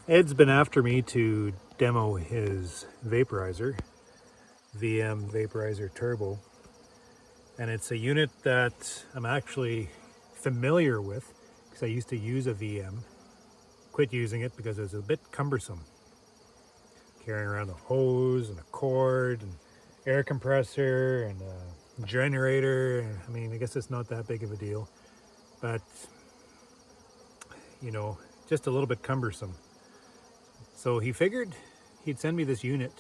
Ed's been after me to demo his vaporizer, VM Vaporizer Turbo, and it's a unit that I'm actually familiar with because I used to use a VM. Quit using it because it was a bit cumbersome. Carrying around the hose and a cord and air compressor and a generator. I mean, I guess it's not that big of a deal, but you know, just a little bit cumbersome. So he figured he'd send me this unit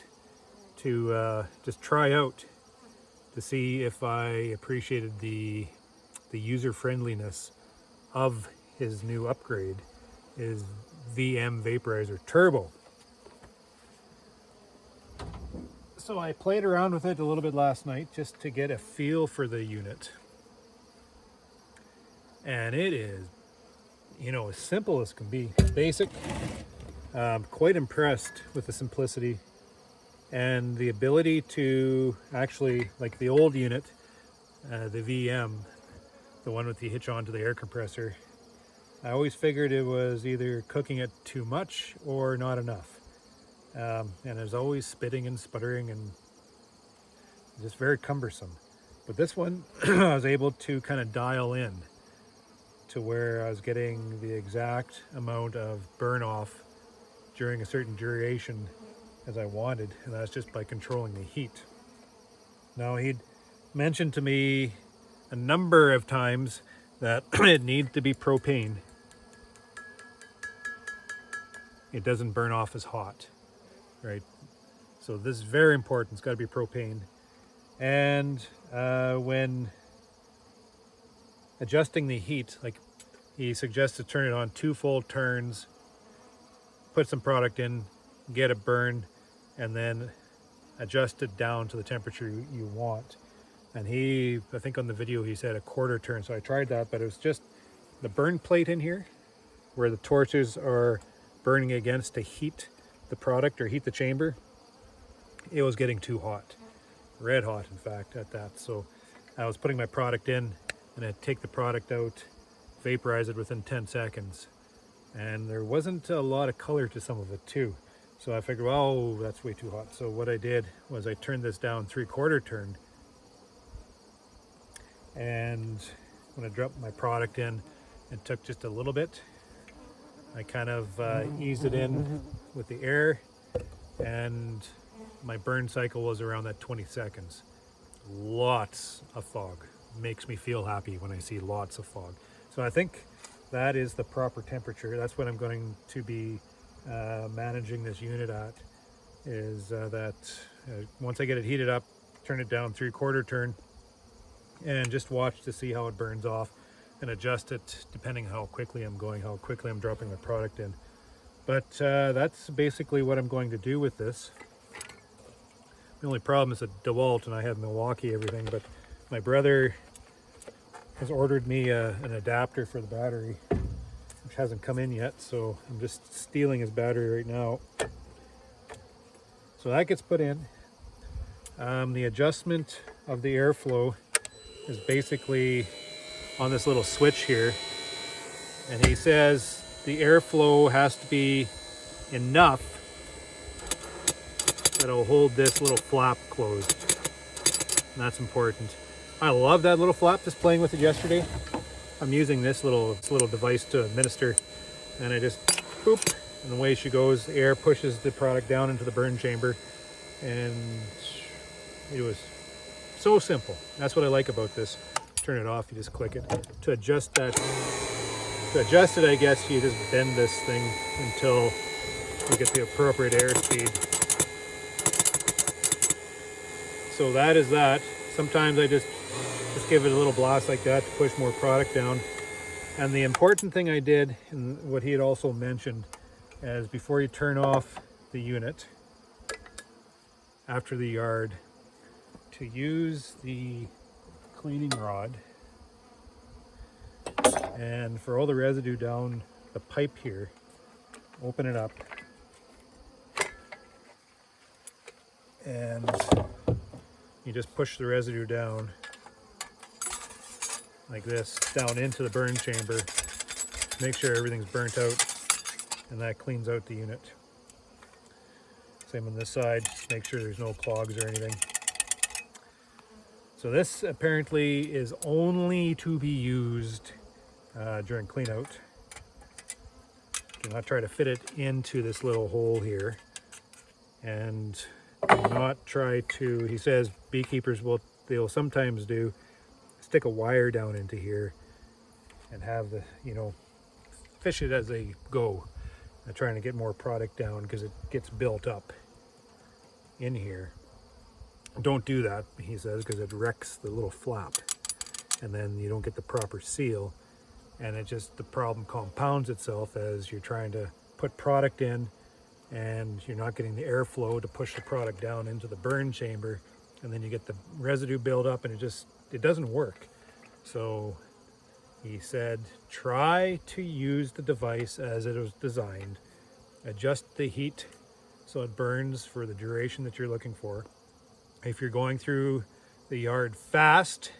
to just try out to see if I appreciated the user friendliness of his new upgrade, his VM Vaporizer Turbo. So I played around with it a little bit last night just to get a feel for the unit. And it is, you know, as simple as can be. Basic. Quite impressed with the simplicity and the ability to actually, like the old unit, the VM, the one with the hitch onto the air compressor, I always figured it was either cooking it too much or not enough. And it was always spitting and sputtering and just very cumbersome. But this one, I was able to kind of dial in to where I was getting the exact amount of burn off during a certain duration as I wanted, and that's just by controlling the heat. Now, he'd mentioned to me a number of times that it needs to be propane. It doesn't burn off as hot, right? So this is very important. It's got to be propane. And when adjusting the heat, like he suggests to turn it on 2 full turns, put some product in, get it burned, and then adjust it down to the temperature you want. And I think on the video he said a 1/4 turn, so I tried that, but it was just the burn plate in here where the torches are burning against to heat the product or heat the chamber. It was getting too hot, red hot in fact at that. So I was putting my product in and I'd take the product out, vaporize it within 10 seconds. And there wasn't a lot of color to some of it too. So I figured, well, that's way too hot. So what I did was I turned this down 3/4 turn. And when I dropped my product in, it took just a little bit. I kind of eased it in with the air, and my burn cycle was around that 20 seconds. Lots of fog. Makes me feel happy when I see lots of fog. So I think that is the proper temperature. That's what I'm going to be managing this unit at, is that once I get it heated up, turn it down 3/4 turn and just watch to see how it burns off and adjust it depending how quickly I'm going, how quickly I'm dropping the product in. But that's basically what I'm going to do with this. The only problem is a DeWalt, and I have Milwaukee everything, but my brother has ordered me an adapter for the battery, which hasn't come in yet, so I'm just stealing his battery right now. So that gets put in. The adjustment of the airflow is basically on this little switch here, and he says the airflow has to be enough that it'll hold this little flap closed, and that's important. I love that little flap, just playing with it yesterday. I'm using this little device to administer, and I just boop, and away she goes. The air pushes the product down into the burn chamber, and it was so simple. That's what I like about this. Turn it off, you just click it. To adjust that, to adjust it, I guess you just bend this thing until you get the appropriate airspeed. So that is that. Sometimes I just give it a little blast like that to push more product down. And the important thing I did, and what he had also mentioned, is before you turn off the unit after the yard, to use the cleaning rod and for all the residue down the pipe here, open it up and you just push the residue down like this, down into the burn chamber. Make sure everything's burnt out. and that cleans out the unit. Same on this side, just make sure there's no clogs or anything. So this apparently is only to be used during clean out. Do not try to fit it into this little hole here, and do not try to, he says beekeepers they'll sometimes do, stick a wire down into here and have the, fish it as they go. Trying to get more product down because it gets built up in here. Don't do that, he says, because it wrecks the little flap and then you don't get the proper seal, and the problem compounds itself as you're trying to put product in and you're not getting the airflow to push the product down into the burn chamber, and then you get the residue build up and it doesn't work. So he said, try to use the device as it was designed. Adjust the heat so it burns for the duration that you're looking for. If you're going through the yard fast,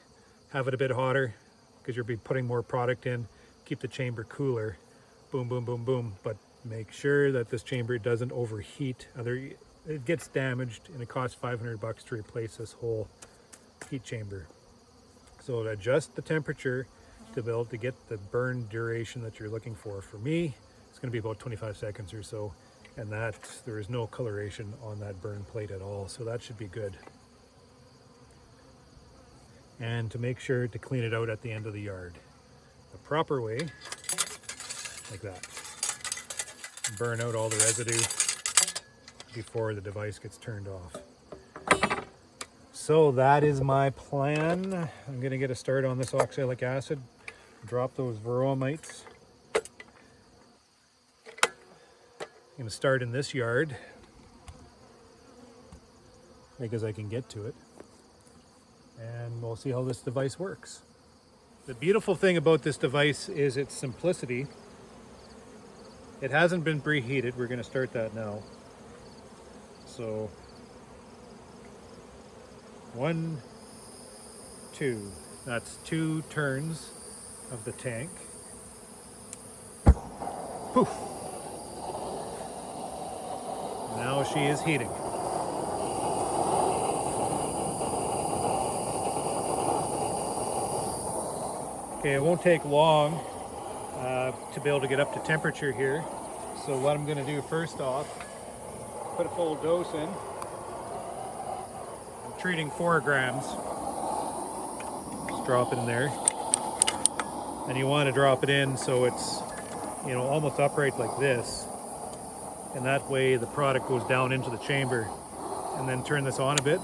have it a bit hotter because you'll be putting more product in. Keep the chamber cooler. Boom, boom, boom, boom. But make sure that this chamber doesn't overheat. It gets damaged and it costs $500 to replace this whole heat chamber. So adjust the temperature to be able to get the burn duration that you're looking for. For me, it's going to be about 25 seconds or so, and there is no coloration on that burn plate at all, so that should be good. And to make sure to clean it out at the end of the yard the proper way, like that. Burn out all the residue before the device gets turned off. So that is my plan. I'm going to get a start on this oxalic acid, drop those varroa mites. I'm going to start in this yard because I can get to it, and we'll see how this device works. The beautiful thing about this device is its simplicity. It hasn't been preheated. We're going to start that now. So 1, 2, that's 2 turns of the tank. Poof. Now she is heating. Okay, it won't take long to be able to get up to temperature here. So what I'm going to do first off, put a full dose in. I'm treating 4 grams. Just drop it in there. And you want to drop it in so it's, almost upright like this. And that way the product goes down into the chamber. And then turn this on a bit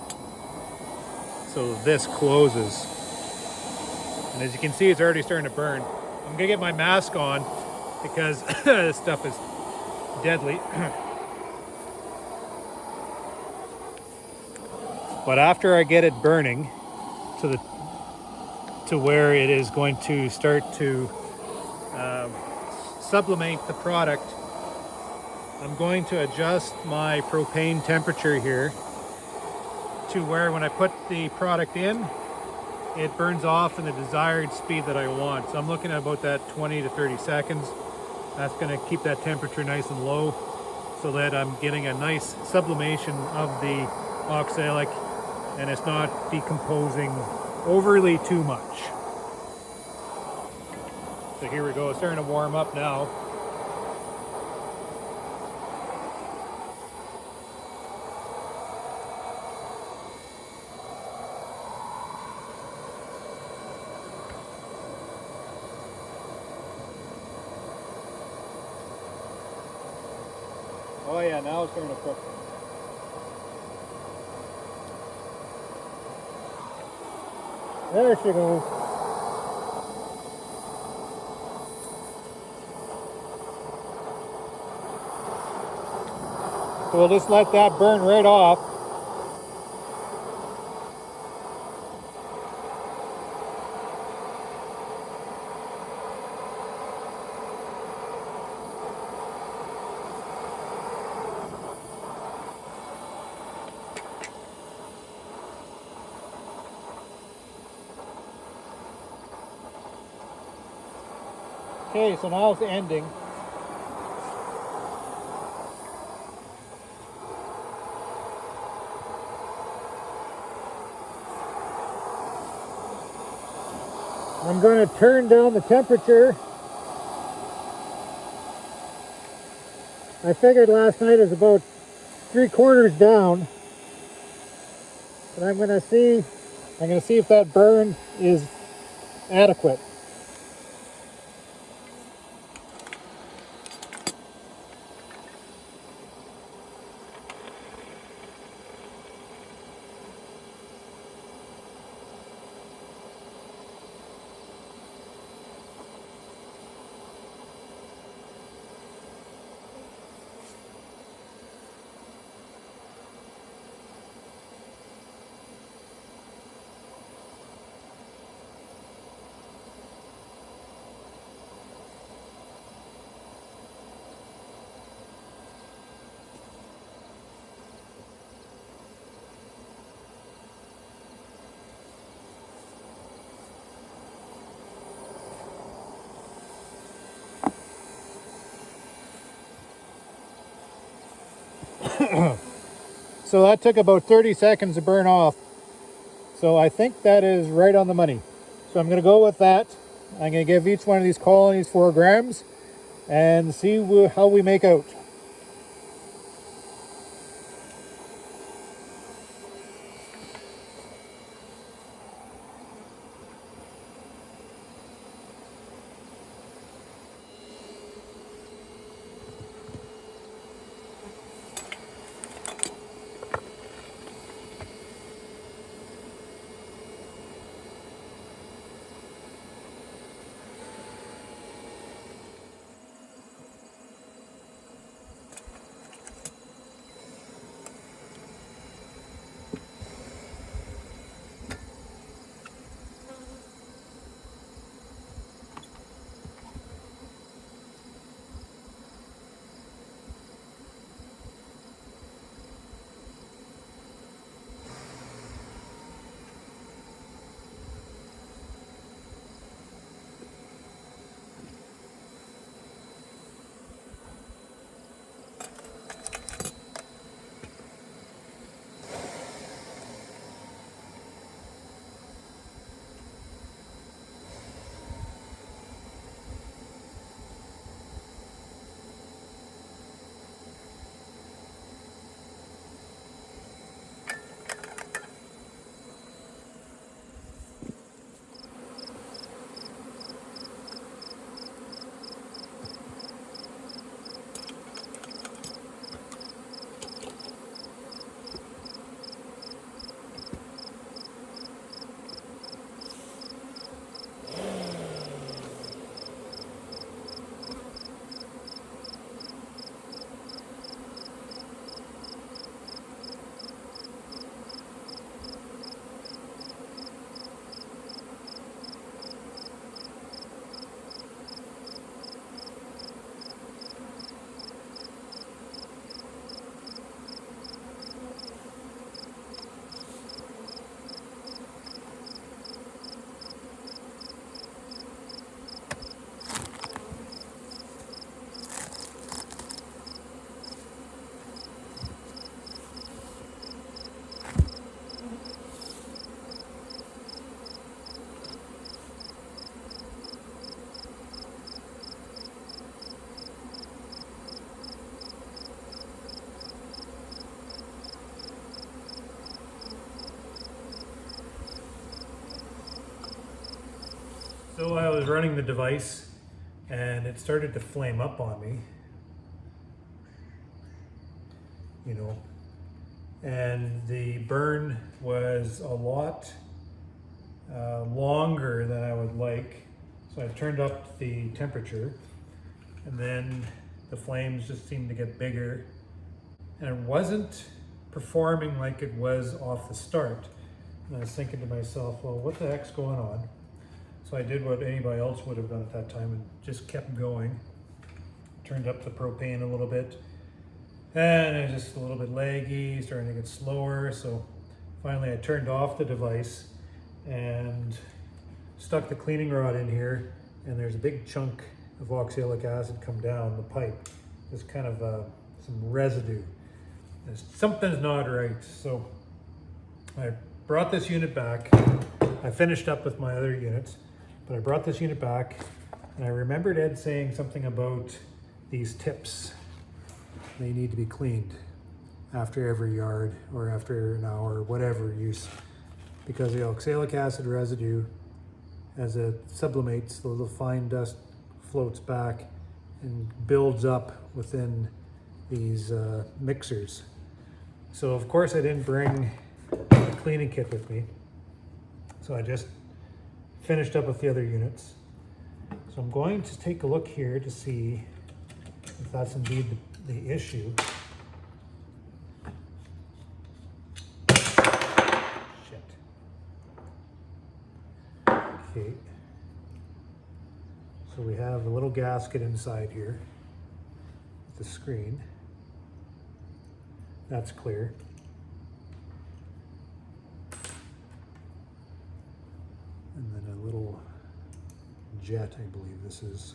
so this closes. And as you can see, it's already starting to burn. I'm gonna get my mask on because this stuff is deadly. But after I get it burning to where it is going to start to sublimate the product, I'm going to adjust my propane temperature here to where when I put the product in, it burns off in the desired speed that I want. So I'm looking at about that 20 to 30 seconds. That's going to keep that temperature nice and low so that I'm getting a nice sublimation of the oxalic and it's not decomposing overly too much. So here we go, it's starting to warm up now. Oh yeah, now it's starting to cook. There she goes. So we'll just let that burn right off. Okay, so now it's ending. I'm going to turn down the temperature. I figured last night it was about 3/4 down. But I'm going to see if that burn is adequate. So that took about 30 seconds to burn off. So I think that is right on the money. So I'm going to go with that. I'm going to give each one of these colonies 4 grams and see how we make out. So I was running the device and it started to flame up on me, you know, and the burn was a lot longer than I would like. So I turned up the temperature and then the flames just seemed to get bigger and it wasn't performing like it was off the start. And I was thinking to myself, well, what the heck's going on? So I did what anybody else would have done at that time and just kept going. Turned up the propane a little bit and it was just a little bit laggy, starting to get slower. So finally I turned off the device and stuck the cleaning rod in here, and there's a big chunk of oxalic acid come down the pipe. There's kind of some residue. Something's not right. So I brought this unit back. I finished up with my other units, But I brought this unit back, and I remembered Ed saying something about these tips. They need to be cleaned after every yard or after an hour, whatever use, because the oxalic acid residue, as it sublimates, the little fine dust floats back and builds up within these mixers. So of course I didn't bring a cleaning kit with me, so I just finished up with the other units. So I'm going to take a look here to see if that's indeed the issue. Shit. Okay. So we have a little gasket inside here with the screen. That's clear. And then a little jet, I believe this is.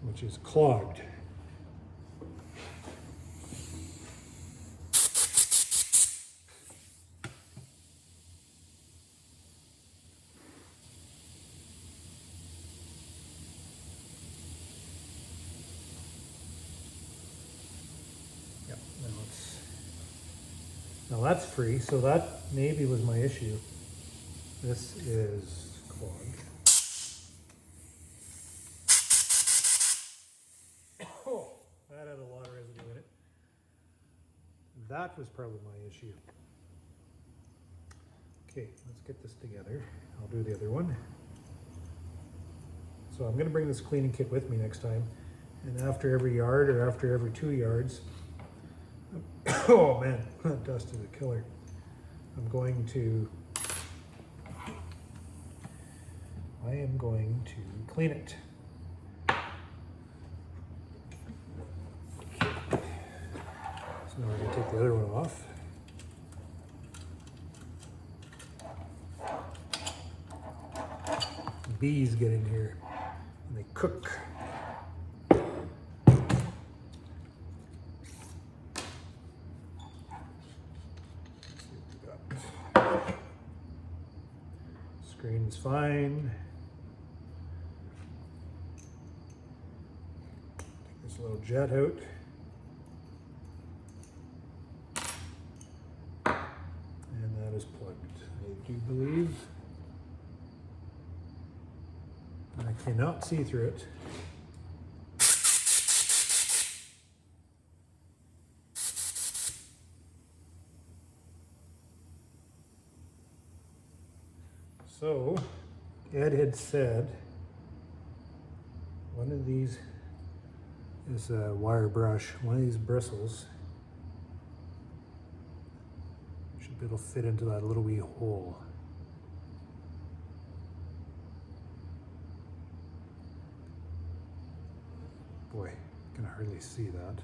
Which is clogged. Yep, now that's free, so that maybe was my issue. This is clogged. Oh, that had a lot of residue in it. That was probably my issue. Okay, let's get this together. I'll do the other one. So I'm going to bring this cleaning kit with me next time. And after every yard or after every 2 yards, oh man, that dust is a killer. I am going to clean it. So now we're going to take the other one off. Bees get in here and they cook. Screen's fine. Take this little jet out. And that is plugged, I do believe. I cannot see through it. So, Ed had said one of these is a wire brush. One of these bristles should be able to fit into that little wee hole. Boy, I can hardly see that.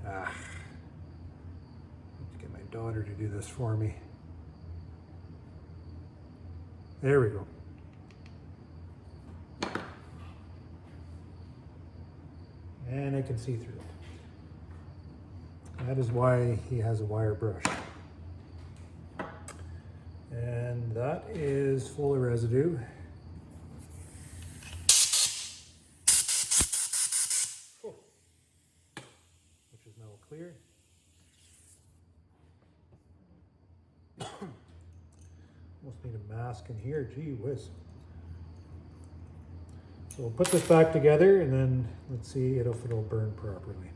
I have to get my daughter to do this for me. There we go. And I can see through it. That is why he has a wire brush. And that is full of residue. Oh. Which is now clear. Almost need a mask in here, gee whiz. So we'll put this back together and then let's see if it'll burn properly.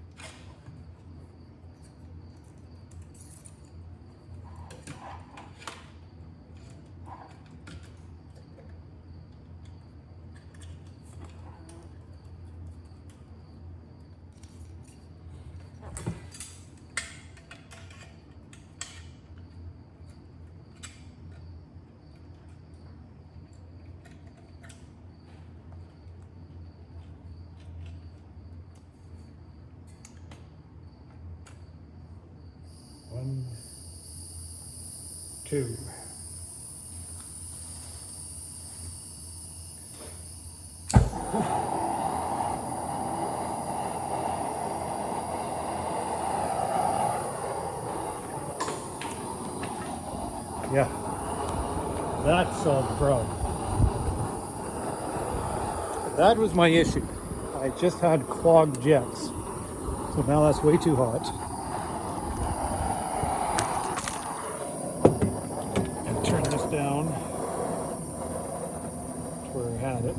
2. Yeah, that solved the problem. That was my issue. I just had clogged jets. So now that's way too hot. And turn this down to where I had it.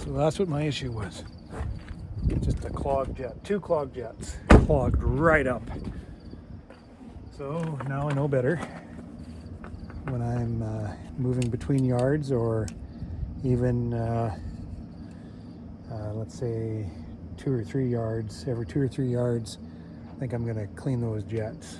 So that's what my issue was. Just a clogged jet, 2 clogged jets, clogged right up. So now I know better when I'm moving between yards, or even let's say 2 or 3 yards. Every 2 or 3 yards, I think I'm going to clean those jets.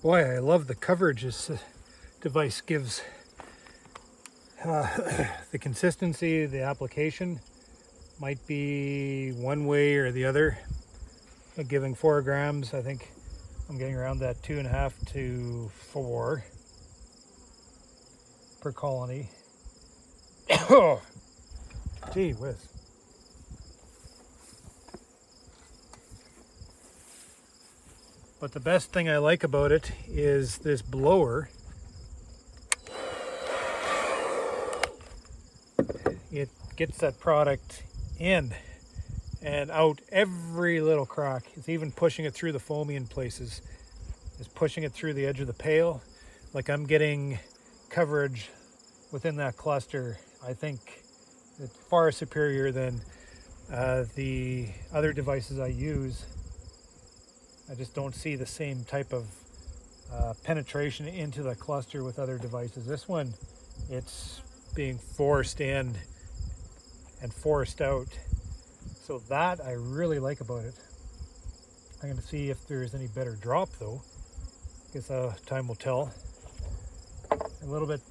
Boy, I love the coverage this device gives. The consistency, the application might be one way or the other. Giving 4 grams, I think I'm getting around that 2.5 to 4 per colony. Oh, gee whiz. But the best thing I like about it is this blower. It gets that product in and out every little crack. It's even pushing it through the foamy in places. It's pushing it through the edge of the pail. Like, I'm getting coverage within that cluster. I think it's far superior than the other devices I use. I just don't see the same type of penetration into the cluster with other devices. This one, it's being forced in and forced out. So that I really like about it. I'm going to see if there's any better drop though. Guess time will tell.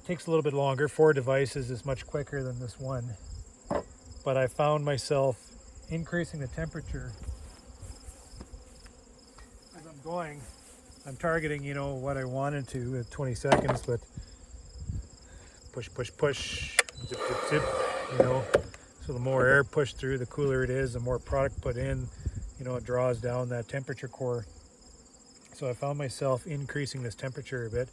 Takes a little bit longer. 4 devices is much quicker than this one. But I found myself increasing the temperature as I'm going. I'm targeting, you know, what I wanted to at 20 seconds, but push, push, push, zip, zip, zip, you know. So the more air pushed through, the cooler it is, the more product put in, you know, it draws down that temperature core. So I found myself increasing this temperature a bit.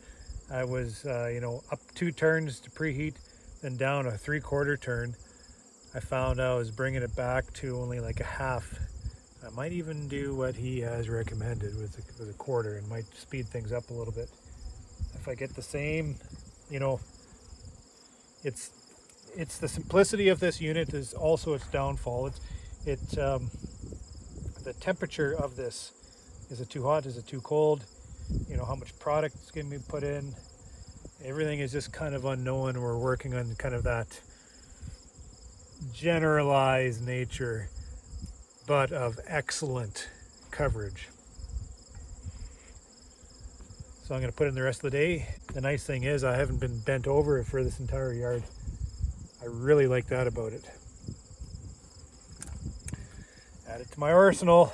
I was, you know, up 2 turns to preheat, then down a 3/4 turn. I found I was bringing it back to only like a half. I might even do what he has recommended with a 1/4 and might speed things up a little bit. If I get the same, you know, it's the simplicity of this unit is also its downfall. The temperature of this, is it too hot? Is it too cold? You know, how much product is going to be put in? Everything is just kind of unknown. We're working on kind of that generalized nature, but of excellent coverage. So I'm going to put in the rest of the day. The nice thing is I haven't been bent over for this entire yard. I really like that about it. Add it to my arsenal.